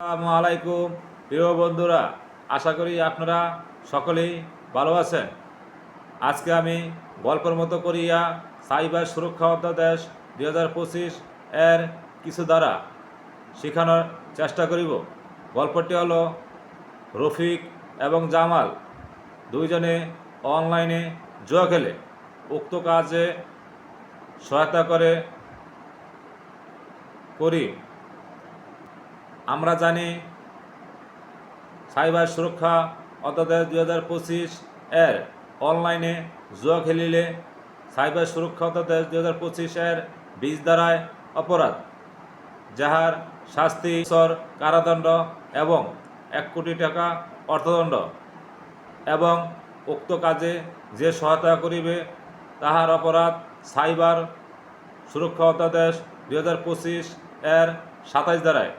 আসসালামু আলাইকুম প্রিয় বন্ধুরা, আশা করি আপনারা সকলেই ভালো আছেন। আজকে আমি গল্পের মতো করিয়া সাইবার সুরক্ষা অধ্যাদেশ 2025 এর কিছু দ্বারা শেখানোর চেষ্টা করিব। গল্পটি হলো রফিক এবং জামাল দুইজনে অনলাইনে জুয়া খেলে উক্ত কাজে সহায়তা করি। আমরা জানি সাইবার সুরক্ষা অধ্যাদেশ 2025 এর অনলাইনে জুয়া খেলিলে সাইবার সুরক্ষা অধ্যাদেশ 2025 এর 20 ধারায় অপরাধ, যাহার শাস্তি বছর কারাদণ্ড এবং 1 কোটি টাকা অর্থদণ্ড, এবং উক্ত কাজে যে সহায়তা করিবে তাহার অপরাধ সাইবার সুরক্ষা অধ্যাদেশ 2025 এর 27 ধারায়